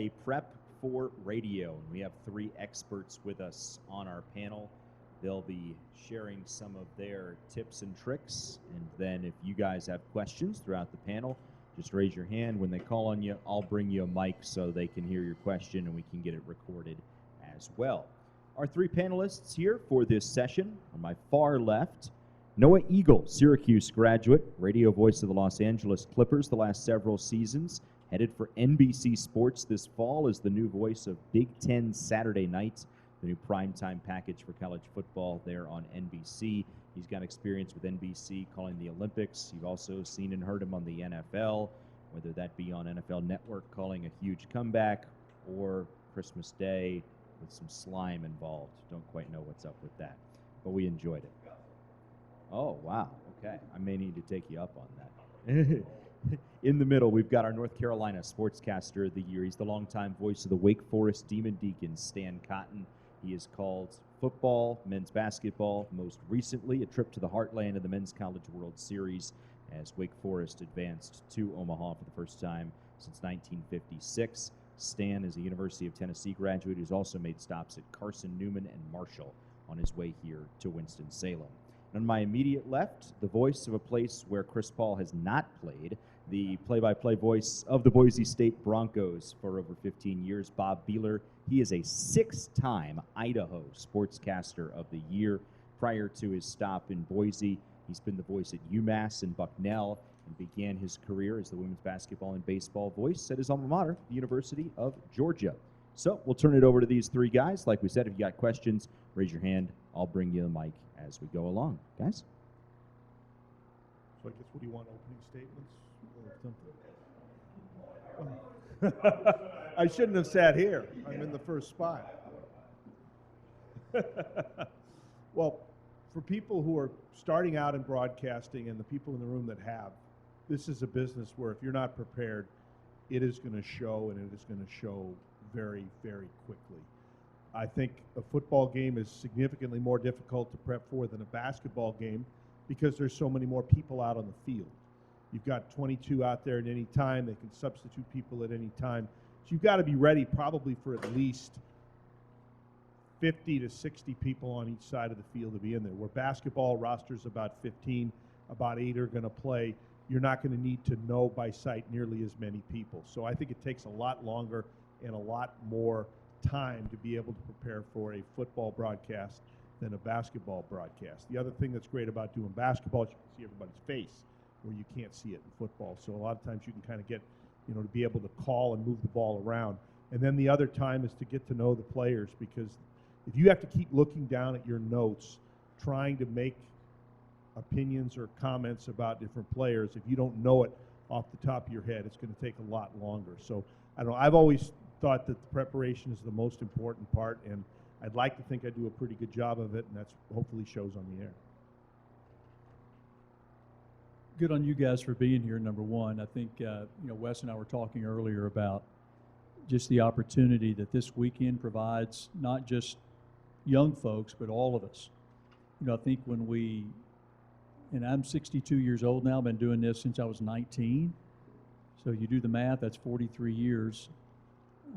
a prep for radio. And we have three experts with us on our panel. They'll be sharing some of their tips and tricks. And then if you guys have questions throughout the panel, just raise your hand. When they call on you, I'll bring you a mic so they can hear your question and we can get it recorded as well. Our three panelists here for this session, on my far left, Noah Eagle, Syracuse graduate, radio voice of the Los Angeles Clippers the last several seasons, headed for NBC Sports this fall as the new voice of Big Ten Saturday Night, the new primetime package for college football there on NBC. He's got experience with NBC calling the Olympics. You've also seen and heard him on the NFL, whether that be on NFL Network calling a huge comeback or Christmas Day with some slime involved. Don't quite know what's up with that, but we enjoyed it. Oh, wow. Okay. I may need to take you up on that. In the middle, we've got our North Carolina Sportscaster of the Year. He's the longtime voice of the Wake Forest Demon Deacons, Stan Cotten. He has called football, men's basketball, most recently a trip to the heartland of the Men's College World Series as Wake Forest advanced to Omaha for the first time since 1956. Stan is a University of Tennessee graduate who's also made stops at Carson Newman and Marshall on his way here to Winston-Salem. On my immediate left, the voice of a place where Chris Paul has not played, the play-by-play voice of the Boise State Broncos for over 15 years, Bob Behler. He is a six-time Idaho Sportscaster of the Year. Prior to his stop in Boise, he's been the voice at UMass and Bucknell and began his career as the women's basketball and baseball voice at his alma mater, the University of Georgia. So we'll turn it over to these three guys. Like we said, if you got questions, raise your hand. I'll bring you the mic as we go along. Guys? So I guess, what do you want, opening statements or something? I shouldn't have sat here. I'm in the first spot. Well, for people who are starting out in broadcasting and the people in the room that have, this is a business where if you're not prepared, it is going to show, and it is going to show very, very quickly. I think a football game is significantly more difficult to prep for than a basketball game because there's so many more people out on the field. You've got 22 out there at any time. They can substitute people at any time. So you've got to be ready probably for at least 50 to 60 people on each side of the field to be in there. Where basketball rosters about 15, about 8 are going to play. You're not going to need to know by sight nearly as many people. So I think it takes a lot longer and a lot more time to be able to prepare for a football broadcast than a basketball broadcast. The other thing that's great about doing basketball is you can see everybody's face where you can't see it in football. So a lot of times you can kind of get, to be able to call and move the ball around. And then the other time is to get to know the players, because if you have to keep looking down at your notes trying to make opinions or comments about different players, if you don't know it off the top of your head, it's going to take a lot longer. So I don't know, I've always thought that the preparation is the most important part, and I'd like to think I do a pretty good job of it, and that's hopefully shows on the air. Good on you guys for being here, number one. I think, Wes and I were talking earlier about just the opportunity that this weekend provides, not just young folks, but all of us. I think and I'm 62 years old now, I've been doing this since I was 19. So you do the math, that's 43 years.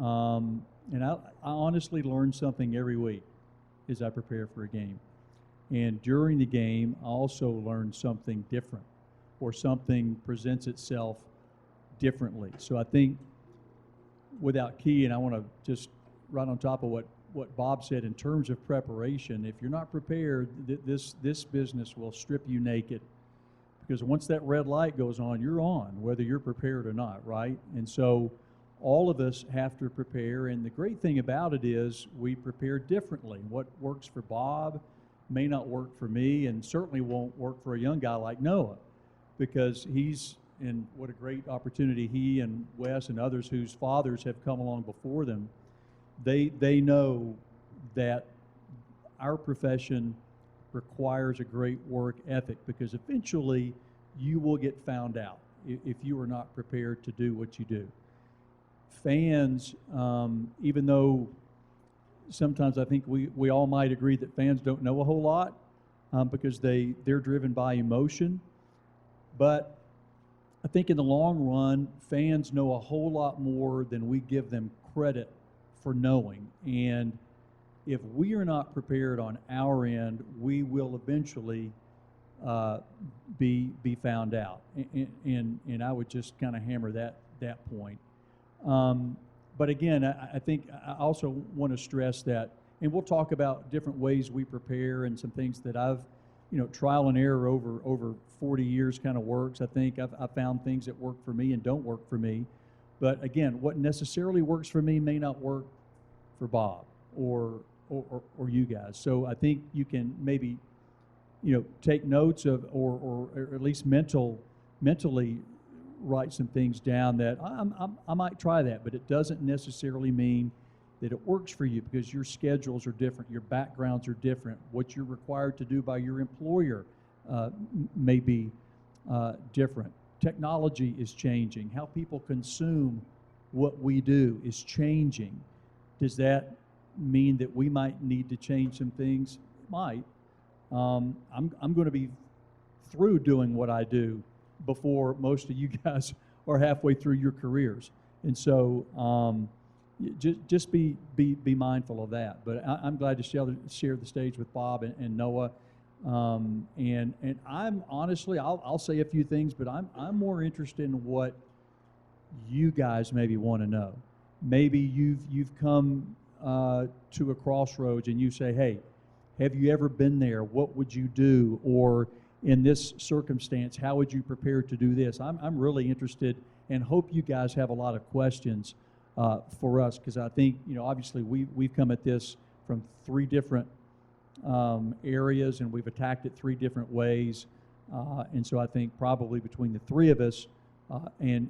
And I honestly learn something every week as I prepare for a game. And during the game, I also learn something different, or something presents itself differently. So I think without key, and I want to just right on top of what Bob said in terms of preparation, if you're not prepared, this business will strip you naked. Because once that red light goes on, you're on, whether you're prepared or not, right? And so all of us have to prepare, and the great thing about it is we prepare differently. What works for Bob may not work for me, and certainly won't work for a young guy like Noah, because and what a great opportunity he and Wes and others whose fathers have come along before them, they know that our profession requires a great work ethic, because eventually you will get found out if you are not prepared to do what you do. Fans, even though sometimes I think we all might agree that fans don't know a whole lot because they're driven by emotion, but I think in the long run, fans know a whole lot more than we give them credit for knowing. And if we are not prepared on our end, we will eventually be found out. And I would just kind of hammer that point. But again, I think I also want to stress that, and we'll talk about different ways we prepare and some things that I've, trial and error over 40 years kind of works. I think I've found things that work for me and don't work for me. But again, what necessarily works for me may not work for Bob or you guys. So I think you can maybe, take notes of, or at least mentally write some things down that I might try that, but it doesn't necessarily mean that it works for you, because your schedules are different, your backgrounds are different, what you're required to do by your employer may be different. Technology is changing. How people consume what we do is changing. Does that mean that we might need to change some things? It might. I'm going to be through doing what I do before most of you guys are halfway through your careers, and so just be mindful of that. But I'm glad to share the stage with Bob and Noah, and I'm honestly, I'll say a few things, but I'm more interested in what you guys maybe want to know. Maybe you've come to a crossroads and you say, hey, have you ever been there? What would you do? Or in this circumstance, how would you prepare to do this? I'm really interested, and hope you guys have a lot of questions for us, because I think, obviously we've come at this from 3 different areas, and we've attacked it 3 different ways, and so I think probably between the 3 of us and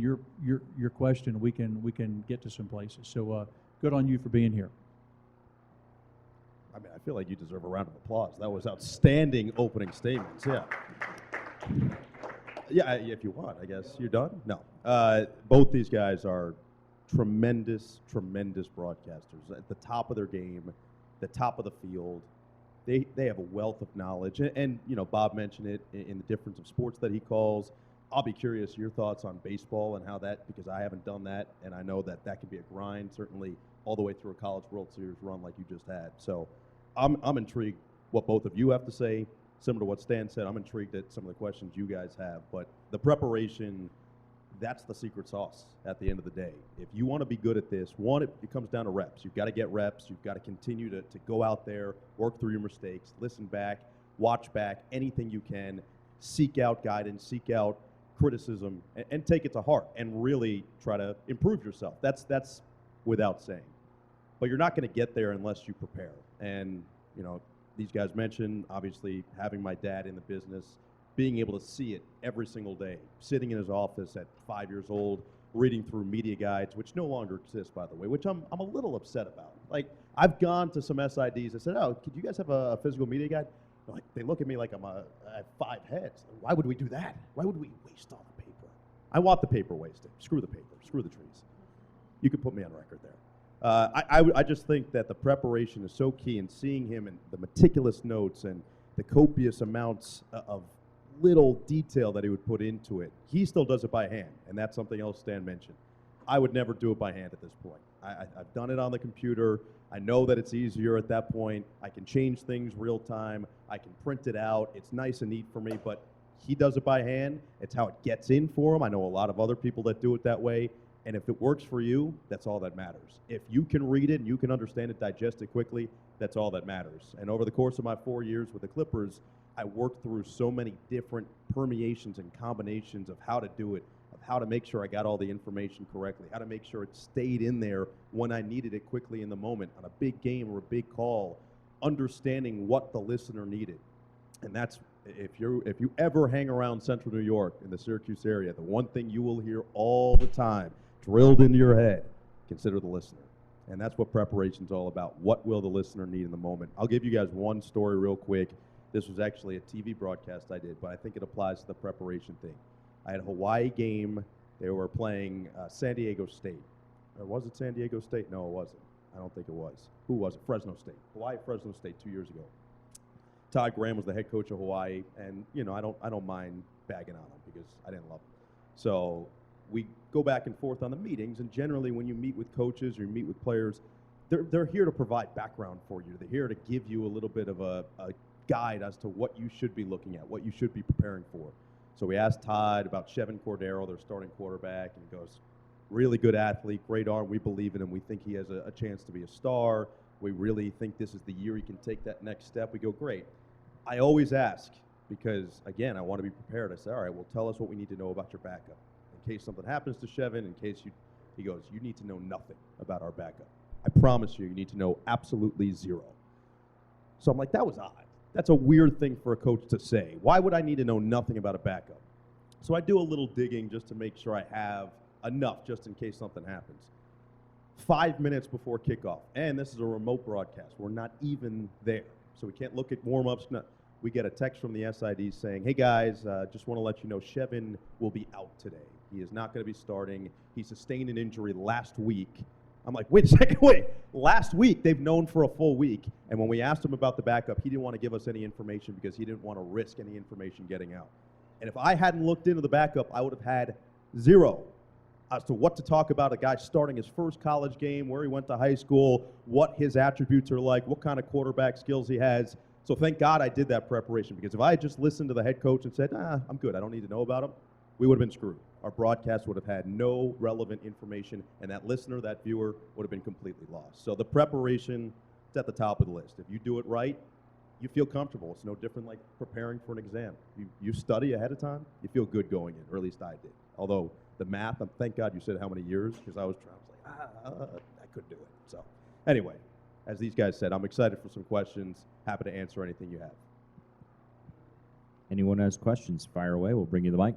your question, we can get to some places. So good on you for being here. I mean, I feel like you deserve a round of applause. That was outstanding opening statements. Yeah. Yeah, if you want, I guess. You're done? No. Both these guys are tremendous broadcasters. At the top of their game, the top of the field. They have a wealth of knowledge. And Bob mentioned it in the difference of sports that he calls. I'll be curious your thoughts on baseball and how that, because I haven't done that, and I know that can be a grind, certainly all the way through a College World Series run like you just had. So I'm intrigued what both of you have to say. Similar to what Stan said, I'm intrigued at some of the questions you guys have. But the preparation, that's the secret sauce at the end of the day. If you want to be good at this, it comes down to reps. You've got to get reps. You've got to continue to go out there, work through your mistakes, listen back, watch back, anything you can, seek out guidance, seek out criticism, and take it to heart and really try to improve yourself. That's without saying. But you're not going to get there unless you prepare. And, these guys mentioned, obviously, having my dad in the business, being able to see it every single day, sitting in his office at 5 years old, reading through media guides, which no longer exist, by the way, which I'm a little upset about. Like, I've gone to some SIDs and said, oh, could you guys have a physical media guide? Like, they look at me like I have 5 heads. Why would we do that? Why would we waste all the paper? I want the paper wasted. Screw the paper. Screw the trees. You could put me on record there. I just think that the preparation is so key, and seeing him and the meticulous notes and the copious amounts of little detail that he would put into it. He still does it by hand, and that's something else Stan mentioned. I would never do it by hand at this point. I've done it on the computer. I know that it's easier at that point. I can change things real time. I can print it out. It's nice and neat for me, but he does it by hand. It's how it gets in for him. I know a lot of other people that do it that way. And if it works for you, that's all that matters. If you can read it and you can understand it, digest it quickly, that's all that matters. And over the course of my 4 years with the Clippers, I worked through so many different permeations and combinations of how to do it, of how to make sure I got all the information correctly, how to make sure it stayed in there when I needed it quickly in the moment on a big game or a big call, understanding what the listener needed. And that's, if you ever hang around Central New York in the Syracuse area, the one thing you will hear all the time, drilled into your head, consider the listener. And that's what preparation's all about. What will the listener need in the moment? I'll give you guys one story real quick. This was actually a TV broadcast I did, but I think it applies to the preparation thing. I had a Hawaii game. They were playing San Diego State. Or was it San Diego State? No, it wasn't. I don't think it was. Who was it? Fresno State. Hawaii, Fresno State 2 years ago. Todd Graham was the head coach of Hawaii, and I don't mind bagging on him because I didn't love him. So we go back and forth on the meetings, and generally when you meet with coaches or you meet with players, they're here to provide background for you. They're here to give you a little bit of a guide as to what you should be looking at, what you should be preparing for. So we asked Todd about Chevin Cordero, their starting quarterback, and he goes, really good athlete, great arm, we believe in him, we think he has a chance to be a star, we really think this is the year he can take that next step. We go, great. I always ask, because again, I want to be prepared. I say, all right, well, tell us what we need to know about your backup. In case something happens to Chevin, in case he goes, you need to know nothing about our backup. I promise you need to know absolutely zero. So I'm like, that was odd. That's a weird thing for a coach to say. Why would I need to know nothing about a backup? So I do a little digging just to make sure I have enough just in case something happens. 5 minutes before kickoff, and this is a remote broadcast. We're not even there, so we can't look at warm-ups. No. We get a text from the SID saying, hey guys, just want to let you know Chevin will be out today. He is not going to be starting. He sustained an injury last week. I'm like, wait a second, wait. Last week, they've known for a full week. And when we asked him about the backup, he didn't want to give us any information because he didn't want to risk any information getting out. And if I hadn't looked into the backup, I would have had zero as to what to talk about a guy starting his first college game, where he went to high school, what his attributes are like, what kind of quarterback skills he has. So thank God I did that preparation, because if I had just listened to the head coach and said, I'm good, I don't need to know about him, we would have been screwed. Our broadcast would have had no relevant information, and that listener, that viewer, would have been completely lost. So the preparation is at the top of the list. If you do it right, you feel comfortable. It's no different like preparing for an exam. You study ahead of time, you feel good going in, or at least I did. Although the math, thank God you said how many years, because I was like, I couldn't do it. So anyway, as these guys said, I'm excited for some questions. Happy to answer anything you have. Anyone has questions, fire away. We'll bring you the mic.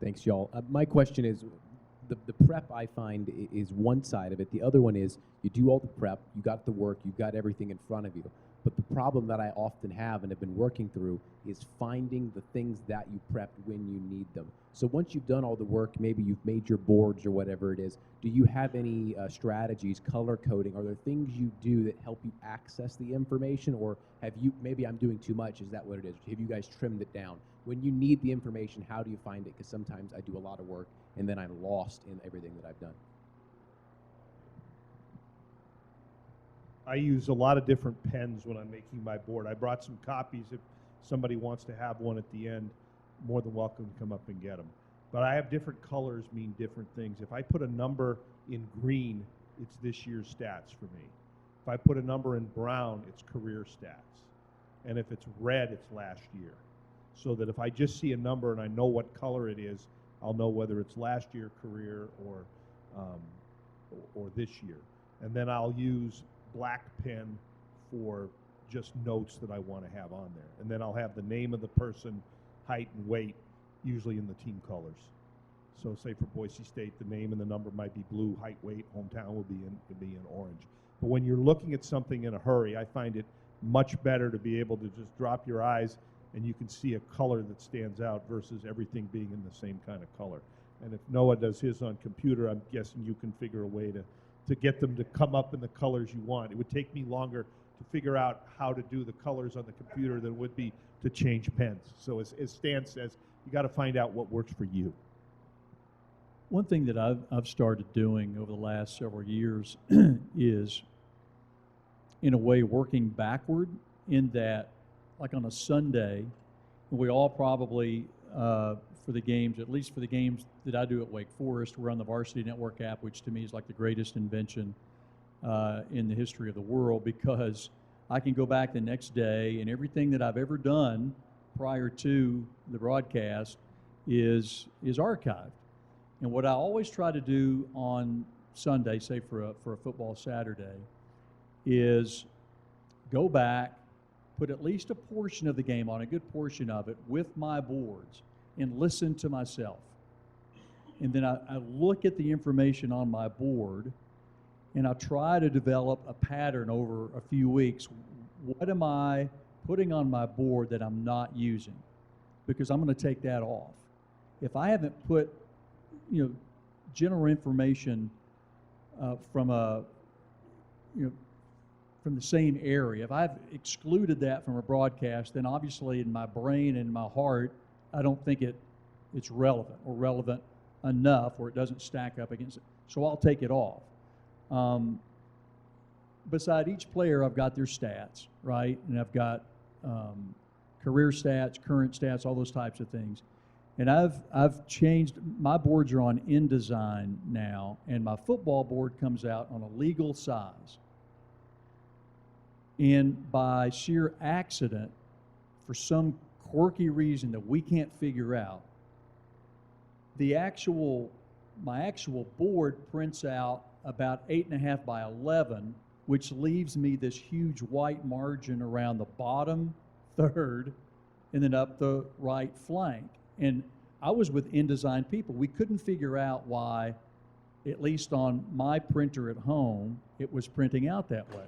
Thanks, y'all. My question is, the prep I find is one side of it. The other one is you do all the prep, you got the work, you've got everything in front of you. But the problem that I often have and have been working through is finding the things that you prepped when you need them. So once you've done all the work, maybe you've made your boards or whatever it is, do you have any strategies, color coding? Are there things you do that help you access the information? Or have you, maybe I'm doing too much, is that what it is? Have you guys trimmed it down? When you need the information, how do you find it? Because sometimes I do a lot of work and then I'm lost in everything that I've done. I use a lot of different pens when I'm making my board. I brought some copies. If somebody wants to have one at the end, more than welcome to come up and get them. But I have different colors mean different things. If I put a number in green, it's this year's stats for me. If I put a number in brown, it's career stats. And if it's red, it's last year. So that if I just see a number and I know what color it is, I'll know whether it's last year career or this year. And then I'll use black pen for just notes that I want to have on there. And then I'll have the name of the person, height and weight, usually in the team colors. So say for Boise State, the name and the number might be blue, height, weight, hometown will be in orange. But when you're looking at something in a hurry, I find it much better to be able to just drop your eyes and you can see a color that stands out versus everything being in the same kind of color. And if Noah does his on computer, I'm guessing you can figure a way to get them to come up in the colors you want. It would take me longer to figure out how to do the colors on the computer than it would be to change pens. So as Stan says, you got to find out what works for you. One thing that I've started doing over the last several years is, in a way, working backward, in that, like on a Sunday, we all probably, for the games, at least for the games that I do at Wake Forest, we're on the Varsity Network app, which to me is like the greatest invention in the history of the world, because I can go back the next day and everything that I've ever done prior to the broadcast is archived. And what I always try to do on Sunday, say for a football Saturday, is go back, put at least a portion of the game on, a good portion of it, with my boards, and listen to myself. And then I look at the information on my board, and I try to develop a pattern over a few weeks. What am I putting on my board that I'm not using? Because I'm going to take that off. If I haven't put, general information from from the same area. If I've excluded that from a broadcast, then obviously in my brain and my heart, I don't think it's relevant or relevant enough, or it doesn't stack up against it. So I'll take it off. Beside each player, I've got their stats, right? And I've got career stats, current stats, all those types of things. And I've changed, my boards are on InDesign now, and my football board comes out on a legal size. And by sheer accident, for some quirky reason that we can't figure out, my actual board prints out about 8.5 by 11, which leaves me this huge white margin around the bottom third and then up the right flank. And I was with InDesign people. We couldn't figure out why, at least on my printer at home, it was printing out that way.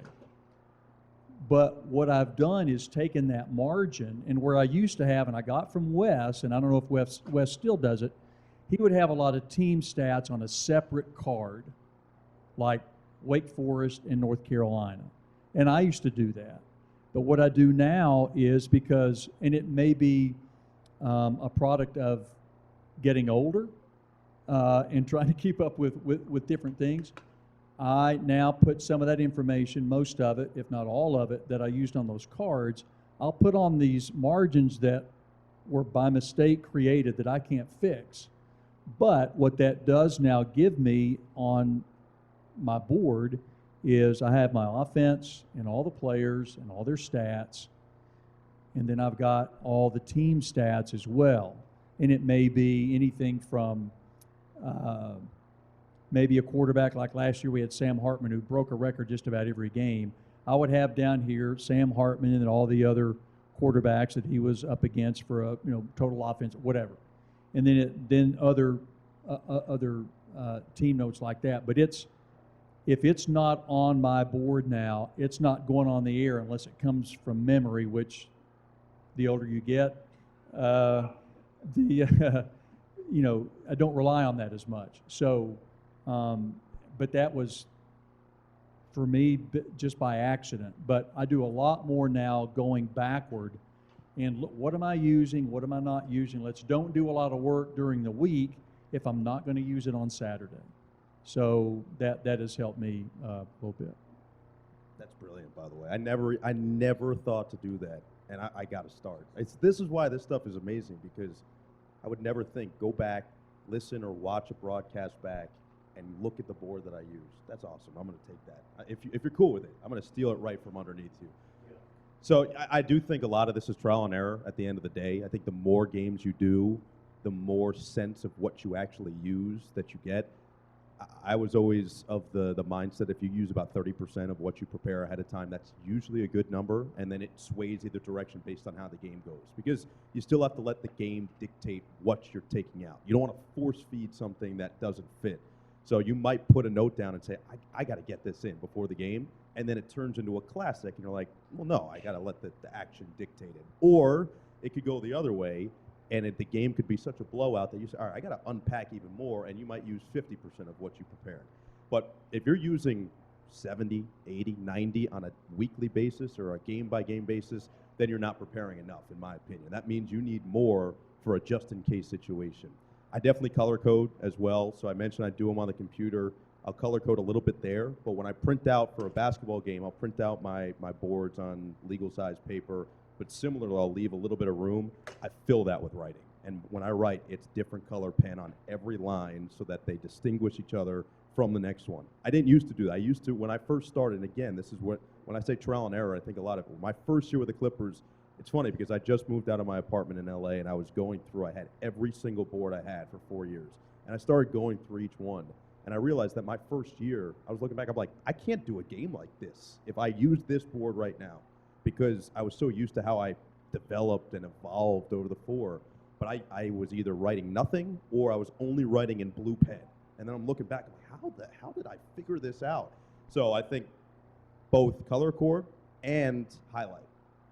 But what I've done is taken that margin, and where I used to have, and I got from Wes, and I don't know if Wes still does it, he would have a lot of team stats on a separate card, like Wake Forest and North Carolina. And I used to do that. But what I do now is because, and it may be a product of getting older and trying to keep up with different things, I now put some of that information, most of it, if not all of it, that I used on those cards, I'll put on these margins that were by mistake created that I can't fix. But what that does now give me on my board is I have my offense and all the players and all their stats, and then I've got all the team stats as well. And it may be anything from maybe a quarterback, like last year we had Sam Hartman, who broke a record just about every game. I would have down here Sam Hartman and all the other quarterbacks that he was up against for a total offense, whatever. And then other team notes like that. But if it's not on my board now, it's not going on the air unless it comes from memory, which the older you get, I don't rely on that as much. So, but that was, for me, just by accident. But I do a lot more now going backward and look, what am I using, what am I not using? Don't do a lot of work during the week if I'm not going to use it on Saturday. So that has helped me a little bit. That's brilliant, by the way. I never thought to do that, and I got to start. This is why this stuff is amazing, because I would never think, go back, listen or watch a broadcast back, and look at the board that I use. That's awesome. I'm going to take that. If you're cool with it, I'm going to steal it right from underneath you. Yeah. So I do think a lot of this is trial and error at the end of the day. I think the more games you do, the more sense of what you actually use that you get. I was always of the mindset if you use about 30% of what you prepare ahead of time, that's usually a good number, and then it sways either direction based on how the game goes. Because you still have to let the game dictate what you're taking out. You don't want to force feed something that doesn't fit. So you might put a note down and say, I got to get this in before the game, and then it turns into a classic, and you're like, well, no, I got to let the action dictate it. Or it could go the other way, and the game could be such a blowout that you say, all right, I got to unpack even more, and you might use 50% of what you prepared. But if you're using 70, 80, 90 on a weekly basis or a game-by-game basis, then you're not preparing enough, in my opinion. That means you need more for a just-in-case situation. I definitely color code as well. So I mentioned I do them on the computer. I'll color code a little bit there, but when I print out for a basketball game, I'll print out my boards on legal-size paper. But similarly, I'll leave a little bit of room. I fill that with writing. And when I write, it's different color pen on every line so that they distinguish each other from the next one. I didn't used to do that. I used to, when I first started, and again, this is when I say trial and error, I think a lot of people. My first year with the Clippers, it's funny because I just moved out of my apartment in LA and I was going through, I had every single board I had for 4 years. And I started going through each one. And I realized that my first year, I was looking back, I'm like, I can't do a game like this if I use this board right now, because I was so used to how I developed and evolved over the 4. But I was either writing nothing or I was only writing in blue pen. And then I'm looking back, I'm like, how did I figure this out? So I think both color code and highlight.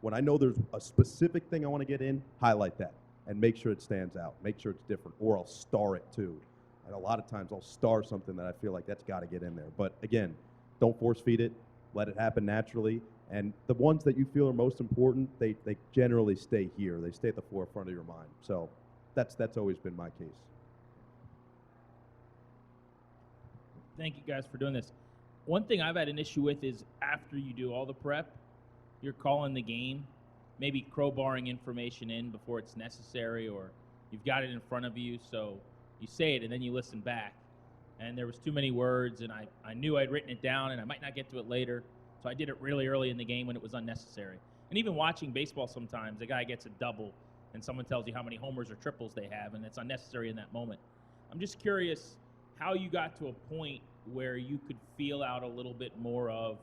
When I know there's a specific thing I want to get in, highlight that and make sure it stands out. Make sure it's different, or I'll star it too. And a lot of times I'll star something that I feel like that's got to get in there. But again, don't force feed it. let it happen naturally. And the ones that you feel are most important, they generally stay here. They stay at the forefront of your mind. So that's always been my case. Thank you guys for doing this. One thing I've had an issue with is after you do all the prep, you're calling the game, maybe crowbarring information in before it's necessary, or you've got it in front of you, so you say it and then you listen back. And there was too many words, and I knew I'd written it down, and I might not get to it later. So I did it really early in the game when it was unnecessary. And even watching baseball sometimes, a guy gets a double, and someone tells you how many homers or triples they have, and it's unnecessary in that moment. I'm just curious how you got to a point where you could feel out a little bit more of,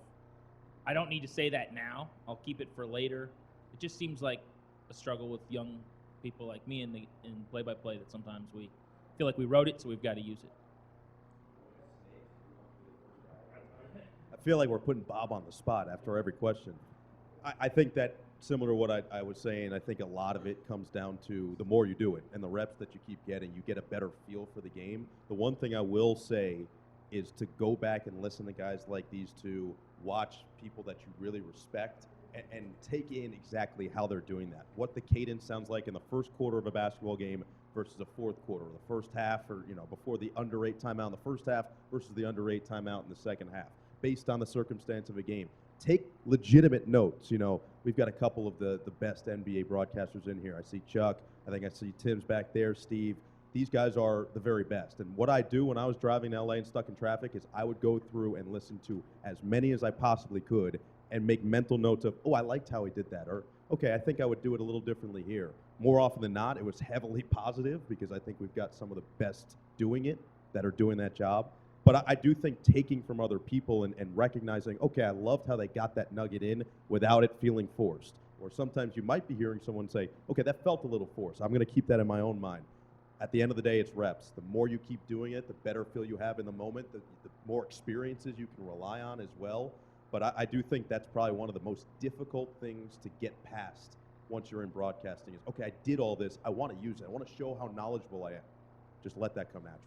I don't need to say that now, I'll keep it for later. It just seems like a struggle with young people like me in play-by-play that sometimes we feel like we wrote it, so we've got to use it. I feel like we're putting Bob on the spot after every question. I think that similar to what I was saying, I think a lot of it comes down to the more you do it and the reps that you keep getting, you get a better feel for the game. The one thing I will say is to go back and listen to guys like these two, watch people that you really respect, and take in exactly how they're doing that. What the cadence sounds like in the first quarter of a basketball game versus the fourth quarter, or the first half, or before the under 8 timeout in the first half versus the under 8 timeout in the second half, based on the circumstance of a game. Take legitimate notes. We've got a couple of the best NBA broadcasters in here. I see Chuck. I think I see Tim's back there, Steve. These guys are the very best. And what I do when I was driving to LA and stuck in traffic is I would go through and listen to as many as I possibly could and make mental notes of, oh, I liked how he did that, or okay, I think I would do it a little differently here. More often than not, it was heavily positive because I think we've got some of the best doing it that are doing that job. But I do think taking from other people and recognizing, okay, I loved how they got that nugget in without it feeling forced. Or sometimes you might be hearing someone say, okay, that felt a little forced. I'm going to keep that in my own mind. At the end of the day, it's reps. The more you keep doing it, the better feel you have in the moment, the more experiences you can rely on as well. But I do think that's probably one of the most difficult things to get past once you're in broadcasting is, okay, I did all this. I want to use it. I want to show how knowledgeable I am. Just let that come naturally.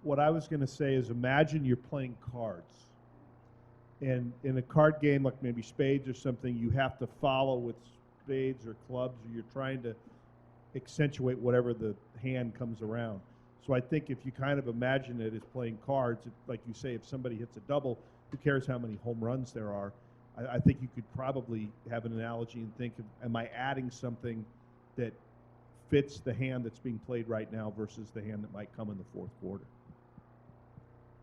What I was going to say is imagine you're playing cards. And in a card game like maybe spades or something, you have to follow with spades or clubs, or you're trying to accentuate whatever the hand comes around. So I think if you kind of imagine it as playing cards, like you say, if somebody hits a double, who cares how many home runs there are? I think you could probably have an analogy and think of, am I adding something that fits the hand that's being played right now versus the hand that might come in the fourth quarter?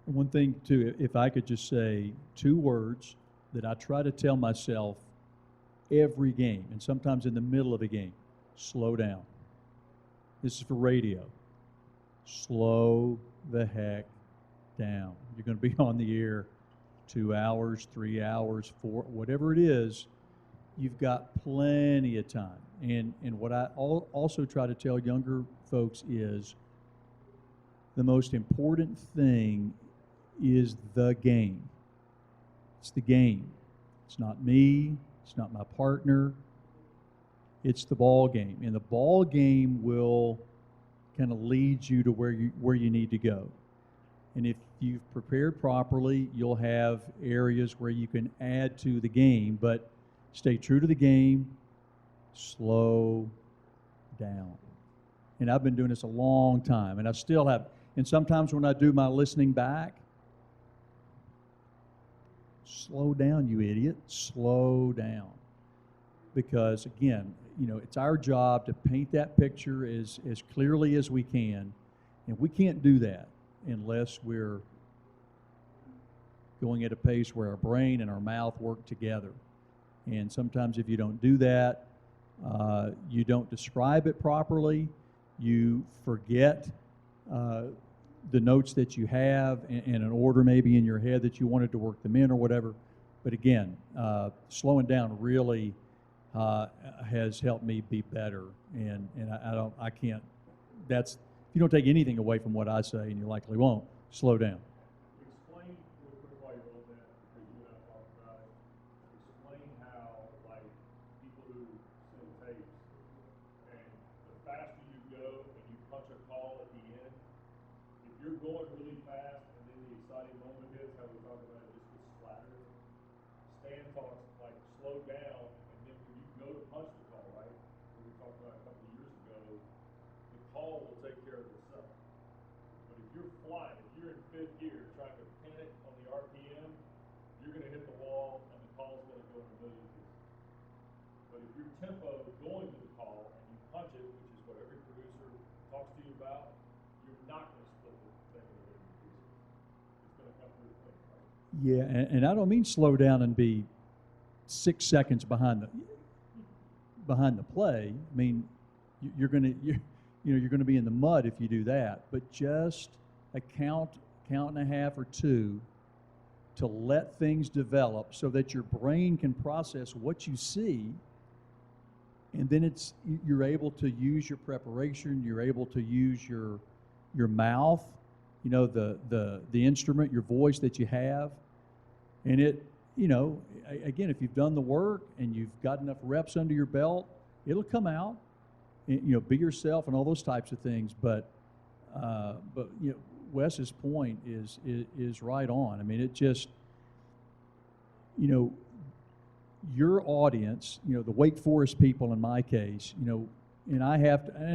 One thing, too, if I could just say 2 words that I try to tell myself every game, and sometimes in the middle of a game: slow down. This is for radio. Slow the heck down. You're going to be on the air 2 hours, 3 hours, 4, whatever it is. You've got plenty of time. And what I also try to tell younger folks is the most important thing is the game. It's the game. It's not me. It's not my partner. It's the ball game. And the ball game will kind of lead you to where you need to go. And if you've prepared properly, you'll have areas where you can add to the game, but stay true to the game, slow down. And I've been doing this a long time, and I still have. And sometimes when I do my listening back, slow down, you idiot. Slow down. Because, again, it's our job to paint that picture as clearly as we can. And we can't do that unless we're going at a pace where our brain and our mouth work together. And sometimes if you don't do that, you don't describe it properly, you forget the notes that you have in an order maybe in your head that you wanted to work them in or whatever. But again, slowing down really has helped me be better. And I can't, if you don't take anything away from what I say, and you likely won't, slow down. Explain real quick while you're on that, because you and I talked about it. Explain how, like, people who send tapes, and the faster you go and you punch a call at the end, you're going really fast and then the exciting moment hits, how we talk about it just gets splattered. Stan talks like slow down, and then when you go to punch the call, right? What we talked about a couple of years ago, the call will take care of itself. But if you're flying, if you're in fifth gear trying to pin it on the RPM, you're going to hit the wall and the call's going to go in a million pieces. But if your tempo is going to the call and you punch it, which is what every producer talks to you about, you're not going to split the thing in a million pieces. It's going to come through quick, right? Yeah, and I don't mean slow down and be 6 seconds behind the play. I mean, you're gonna be in the mud if you do that. But just a count and a half or two to let things develop so that your brain can process what you see, and then you're able to use your preparation. You're able to use your mouth, the instrument, your voice that you have, and it. Again, if you've done the work and you've got enough reps under your belt, it'll come out. Be yourself and all those types of things. But Wes's point is right on. I mean, it just, your audience, the Wake Forest people in my case, and I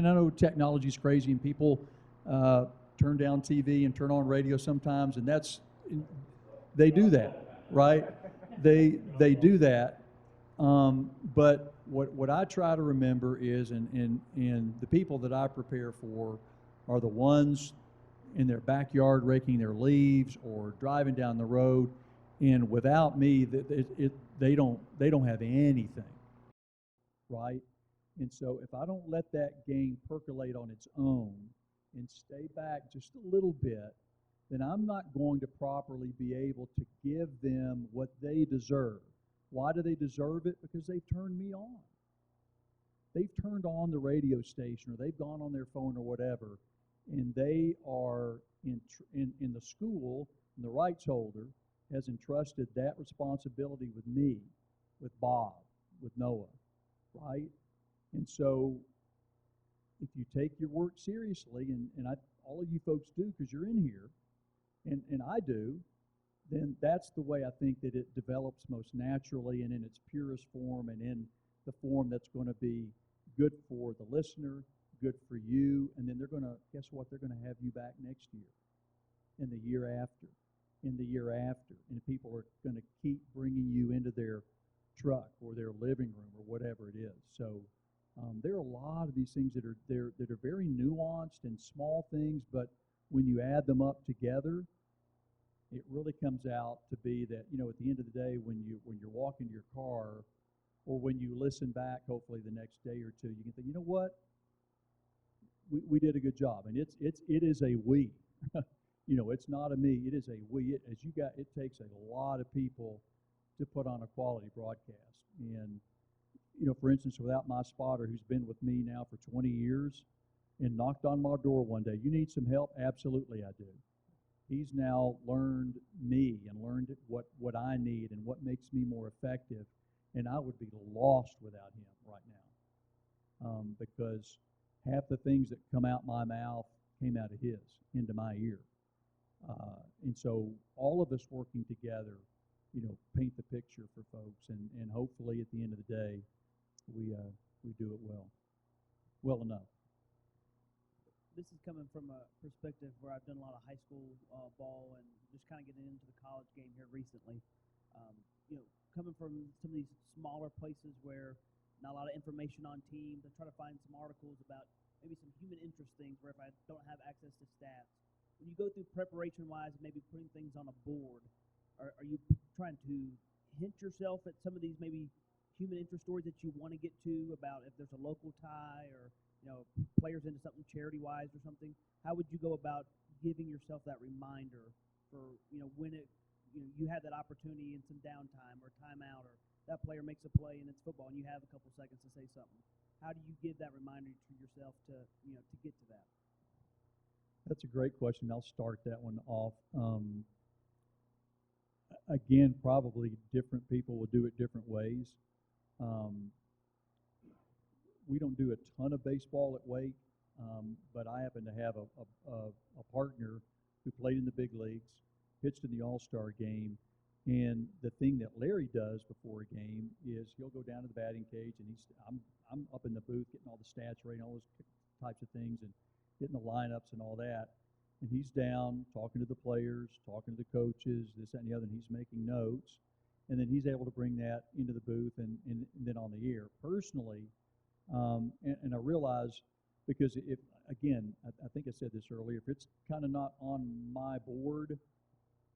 know technology's crazy and people turn down TV and turn on radio sometimes, and they do that, right? They do that, but what I try to remember is, and the people that I prepare for are the ones in their backyard raking their leaves or driving down the road, and without me, they don't have anything, right? And so if I don't let that game percolate on its own and stay back just a little bit, then I'm not going to properly be able to give them what they deserve. Why do they deserve it? Because they've turned me on. They've turned on the radio station, or they've gone on their phone or whatever, and they are in the school, and the rights holder has entrusted that responsibility with me, with Bob, with Noah, right? And so if you take your work seriously, and all of you folks do because you're in here, and I do, then that's the way I think that it develops most naturally and in its purest form and in the form that's going to be good for the listener, good for you, and then guess what? They're going to have you back next year and the year after and the year after. And people are going to keep bringing you into their truck or their living room or whatever it is. So there are a lot of these things that are very nuanced and small things, but when you add them up together, it really comes out to be that, at the end of the day, when you're walking to your car, or when you listen back, hopefully the next day or two, you can think, you know what, we did a good job, and it is a we. It's not a me. It is a we. It takes a lot of people to put on a quality broadcast. And for instance, without my spotter, who's been with me now for 20 years, and knocked on my door one day, you need some help? Absolutely, I do. He's now learned me and learned what I need and what makes me more effective, and I would be lost without him right now, because half the things that come out my mouth came out of his into my ear, and so all of us working together, paint the picture for folks, and hopefully at the end of the day, we do it well enough. This is coming from a perspective where I've done a lot of high school ball and just kind of getting into the college game here recently. Coming from some of these smaller places where not a lot of information on teams, I try to find some articles about maybe some human interest things where if I don't have access to stats. When you go through preparation-wise, maybe putting things on a board, are you trying to hint yourself at some of these maybe human interest stories that you want to get to about if there's a local tie or players into something charity-wise or something? How would you go about giving yourself that reminder for, when you have that opportunity in some downtime or timeout, or that player makes a play and it's football and you have a couple seconds to say something? How do you give that reminder to yourself to get to that? That's a great question. I'll start that one off. Again, probably different people will do it different ways. We don't do a ton of baseball at Wake, but I happen to have a partner who played in the big leagues, pitched in the All-Star game. And the thing that Larry does before a game is he'll go down to the batting cage, and I'm up in the booth getting all the stats right, all those types of things, and getting the lineups and all that. And he's down talking to the players, talking to the coaches, this, that, and the other, and he's making notes. And then he's able to bring that into the booth and then on the air. Personally, and I realize, because if, again, I think I said this earlier, if it's kind of not on my board,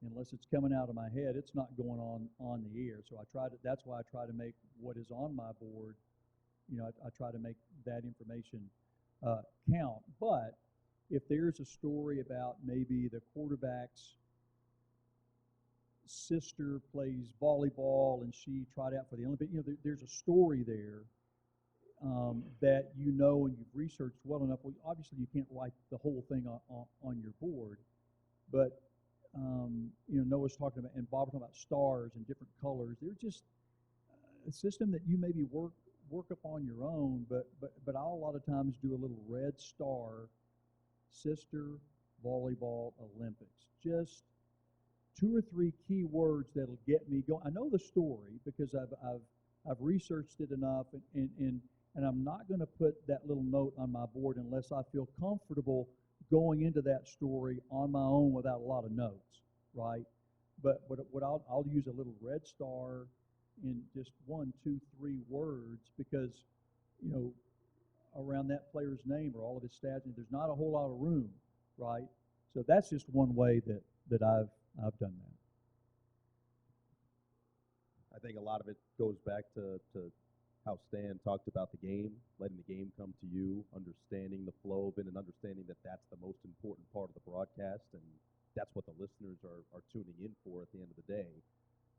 unless it's coming out of my head, it's not going on the air. So that's why I try to make what is on my board, I try to make that information count. But if there's a story about maybe the quarterback's sister plays volleyball and she tried out for the Olympic, there's a story there that and you've researched well enough. Well, obviously you can't write the whole thing on your board, but Noah's talking about, and Bob talking about stars and different colors. They're just a system that you maybe work up on your own, but I'll a lot of times do a little red star, sister volleyball Olympics. Just 2 or 3 key words that'll get me going. I know the story because I've researched it enough, and I'm not going to put that little note on my board unless I feel comfortable going into that story on my own without a lot of notes, right? But what I'll use a little red star in just 1, 2, 3 words, because around that player's name or all of his stats, and there's not a whole lot of room, right? So that's just one way that I've done that. I think a lot of it goes back to how Stan talked about the game, letting the game come to you, understanding the flow of it, and understanding that that's the most important part of the broadcast, and that's what the listeners are tuning in for at the end of the day.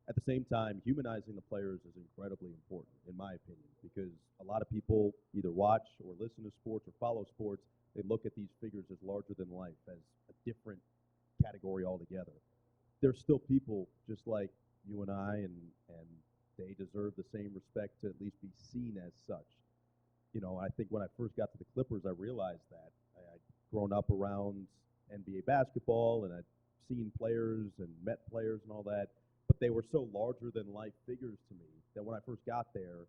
At the same time, humanizing the players is incredibly important, in my opinion, because a lot of people either watch or listen to sports or follow sports. They look at these figures as larger than life, as a different category altogether. They're still people just like you and I, and they deserve the same respect to at least be seen as such. I think when I first got to the Clippers, I realized that. I'd grown up around NBA basketball, and I'd seen players and met players and all that, but they were so larger than life figures to me that when I first got there,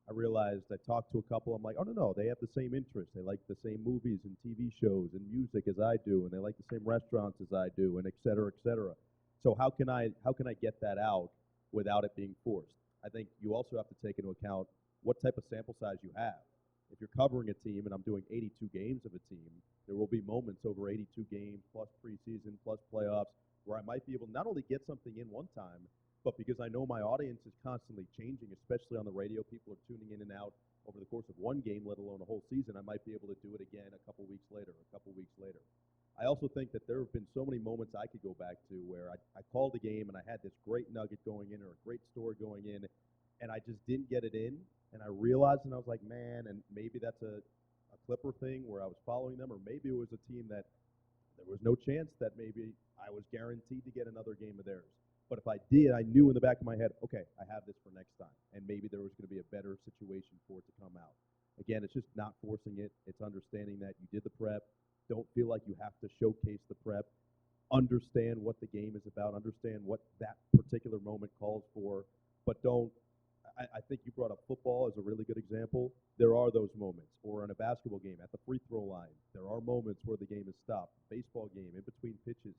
I realized I talked to a couple. I'm like, oh, no, they have the same interests. They like the same movies and TV shows and music as I do, and they like the same restaurants as I do, and et cetera, et cetera. So how can I get that out without it being forced? I think you also have to take into account what type of sample size you have. If you're covering a team, and I'm doing 82 games of a team, there will be moments over 82 games plus preseason plus playoffs where I might be able to not only get something in one time, but because I know my audience is constantly changing, especially on the radio, people are tuning in and out over the course of one game, let alone a whole season. I might be able to do it again a couple weeks later. I also think that there have been so many moments I could go back to where I called a game and I had this great nugget going in or a great story going in, and I just didn't get it in. And I realized, and I was like, man, and maybe that's a Clipper thing where I was following them, or maybe it was a team that there was no chance that maybe I was guaranteed to get another game of theirs. But if I did, I knew in the back of my head, okay, I have this for next time. And maybe there was going to be a better situation for it to come out. Again, it's just not forcing it. It's understanding that you did the prep. Don't feel like you have to showcase the prep. Understand what the game is about. Understand what that particular moment calls for. But don't, I think you brought up football as a really good example. There are those moments. Or in a basketball game, at the free throw line, there are moments where the game is stopped. Baseball game, in between pitches,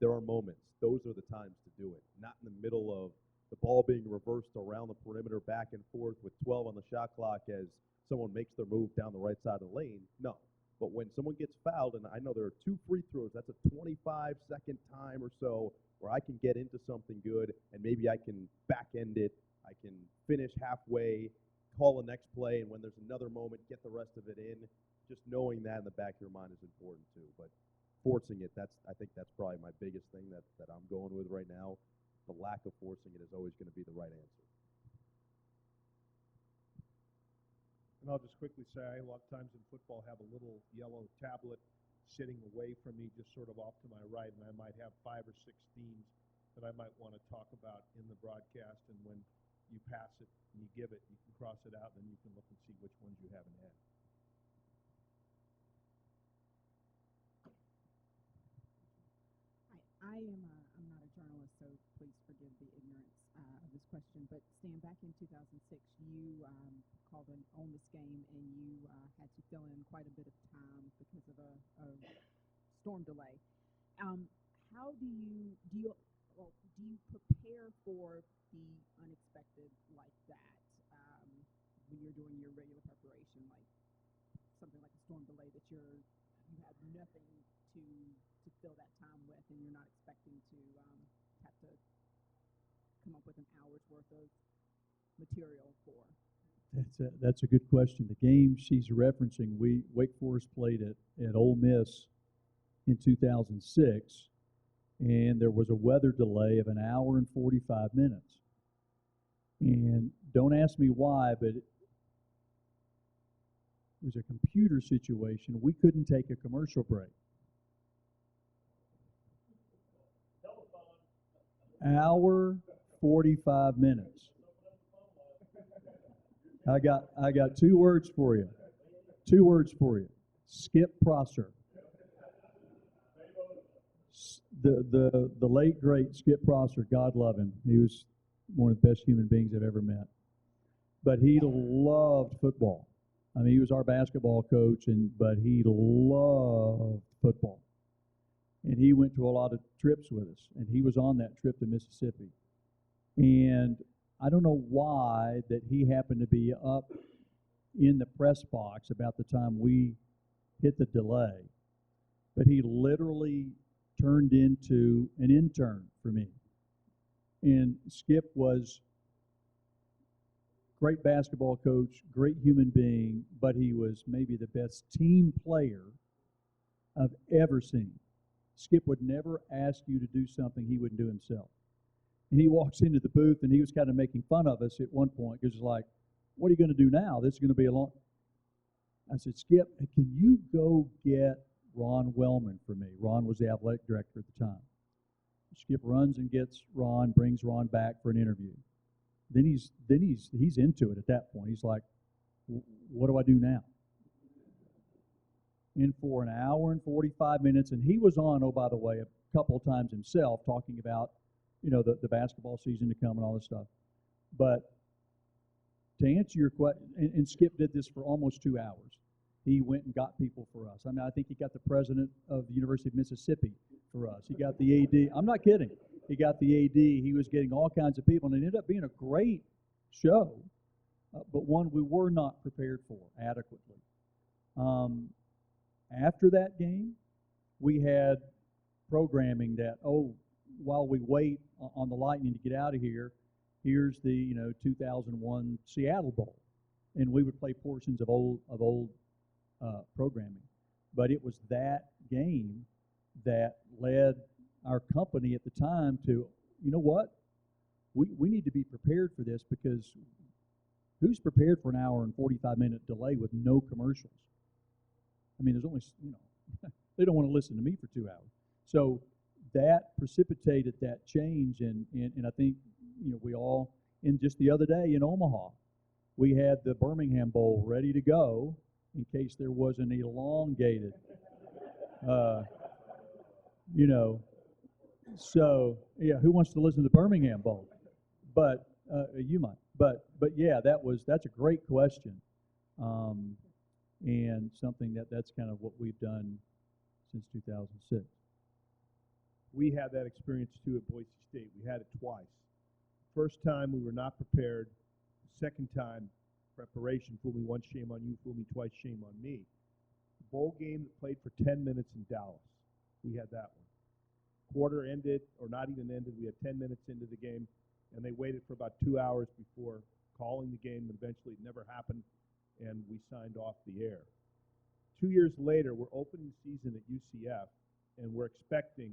there are moments. Those are the times to do it. Not in the middle of the ball being reversed around the perimeter back and forth with 12 on the shot clock as someone makes their move down the right side of the lane. No. But when someone gets fouled, and I know there are 2 free throws, that's a 25-second time or so where I can get into something good, and maybe I can back end it. I can finish halfway, call the next play, and when there's another moment, get the rest of it in. Just knowing that in the back of your mind is important too. But forcing it, I think that's probably my biggest thing that I'm going with right now. The lack of forcing it is always going to be the right answer. And I'll just quickly say, I a lot of times in football have a little yellow tablet sitting away from me, just sort of off to my right, and I might have 5 or 6 teams that I might want to talk about in the broadcast. And when you pass it and you give it, you can cross it out, and then you can look and see which ones you haven't had. I'm not a journalist, so please forgive the ignorance of this question. But Stan, back in 2006, you called an On This game, and you had to fill in quite a bit of time because of a storm delay. How do you prepare for the unexpected like that when you're doing your regular preparation, like something like a storm delay that you have nothing to fill that time with, and you're not expecting to have to come up with an hour's worth of material for? That's a good question. The game she's referencing, Wake Forest played at Ole Miss in 2006, and there was a weather delay of an hour and 45 minutes. And don't ask me why, but it was a computer situation. We couldn't take a commercial break. Hour 45 minutes. I got 2 words for you. 2 words for you. Skip Prosser. The late great Skip Prosser, God love him. He was one of the best human beings I've ever met. But he loved football. I mean, he was our basketball coach, but he loved football. And he went to a lot of trips with us, and he was on that trip to Mississippi. And I don't know why that he happened to be up in the press box about the time we hit the delay, but he literally turned into an intern for me. And Skip was great basketball coach, great human being, but he was maybe the best team player I've ever seen. Skip would never ask you to do something he wouldn't do himself. And he walks into the booth, and he was kind of making fun of us at one point because he's like, what are you going to do now? This is going to be a long... I said, Skip, can you go get Ron Wellman for me? Ron was the athletic director at the time. Skip runs and gets Ron, brings Ron back for an interview. Then he's into it at that point. He's like, what do I do now? And for an hour and 45 minutes, and he was on, oh, by the way, a couple of times himself talking about, the basketball season to come and all this stuff. But to answer your question, and Skip did this for almost 2 hours. He went and got people for us. I mean, I think he got the president of the University of Mississippi for us. He got the AD. I'm not kidding. He got the AD. He was getting all kinds of people, and it ended up being a great show, but one we were not prepared for adequately. After that game, we had programming that, while we wait on the Lightning to get out of here, here's the 2001 Seattle Bowl, and we would play portions of old programming. But it was that game that led our company at the time to, you know what, we need to be prepared for this, because who's prepared for an hour and 45-minute delay with no commercials? I mean, there's only, they don't want to listen to me for 2 hours. So that precipitated that change, and I think, we all, and just the other day in Omaha, we had the Birmingham Bowl ready to go in case there was an elongated, so yeah, who wants to listen to the Birmingham Bowl? But you might. But yeah, that's a great question, and something that's kind of what we've done since 2006. We had that experience too at Boise State. We had it twice. First time we were not prepared. Second time, preparation. Fool me once, shame on you. Fool me twice, shame on me. The bowl game that played for 10 minutes in Dallas. We had that one. Quarter ended, or not even ended. We had 10 minutes into the game, and they waited for about 2 hours before calling the game, and eventually it never happened, and we signed off the air. 2 years later, we're opening season at UCF, and we're expecting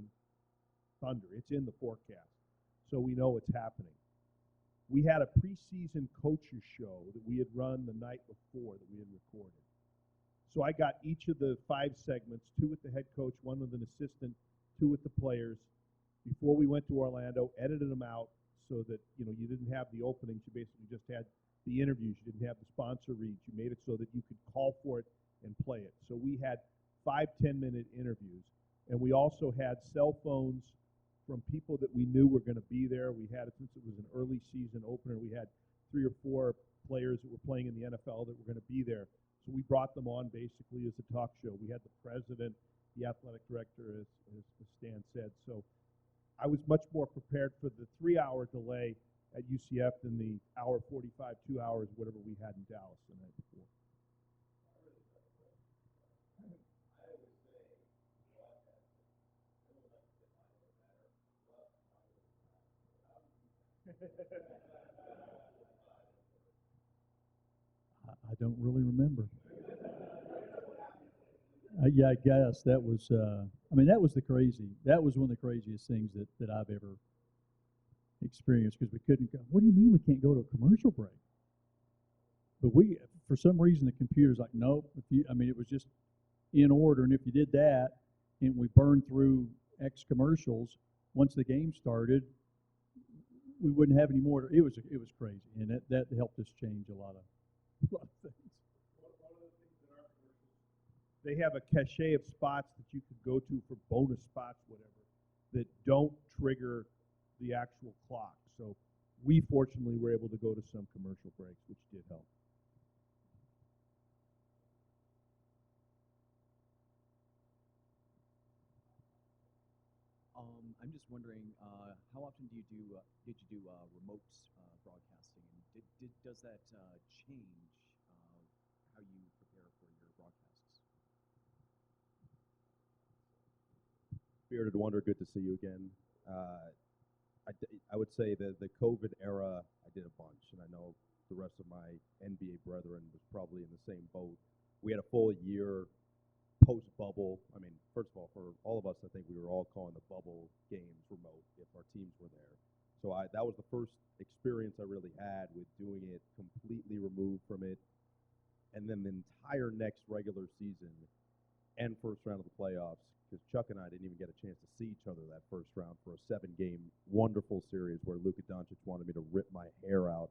thunder. It's in the forecast, so we know it's happening. We had a preseason coaches show that we had run the night before that we had recorded. So I got each of the 5 segments, 2 with the head coach, 1 with an assistant, 2 with the players, before we went to Orlando, edited them out so that, you didn't have the openings. You basically just had the interviews. You didn't have the sponsor reads. You made it so that you could call for it and play it. So we had 5 10-minute interviews, and we also had cell phones from people that we knew were going to be there. We had it since it was an early season opener. We had 3 or 4 players that were playing in the NFL that were going to be there. So we brought them on basically as a talk show. We had the president, the athletic director, as Stan said. So I was much more prepared for the 3-hour delay at UCF than the hour 45, 2 hours, whatever we had in Dallas the night before. I don't really remember. Yeah, I guess that was. I mean, that was That was one of the craziest things that I've ever experienced because we couldn't go. What do you mean we can't go to a commercial break? But for some reason, the computer's like, nope. It was just in order, and if you did that, and we burned through X commercials, once the game started, we wouldn't have any more. It was crazy, and that helped us change a lot of things. They have a cachet of spots that you could go to for bonus spots, whatever, that don't trigger the actual clock. So we fortunately were able to go to some commercial breaks, which did help. I'm just wondering, how often did you do remote broadcasting, and does that change how you prepare for your broadcasts? Bearded Wonder, good to see you again. I would say that the COVID era, I did a bunch, and I know the rest of my NBA brethren was probably in the same boat. We had a full year post-bubble. I mean, first of all, for all of us, I think we were all calling the bubble games remote if our teams were there. So that was the first experience I really had with doing it completely removed from it. And then the entire next regular season and first round of the playoffs, because Chuck and I didn't even get a chance to see each other that first round for a 7-game wonderful series where Luka Doncic wanted me to rip my hair out.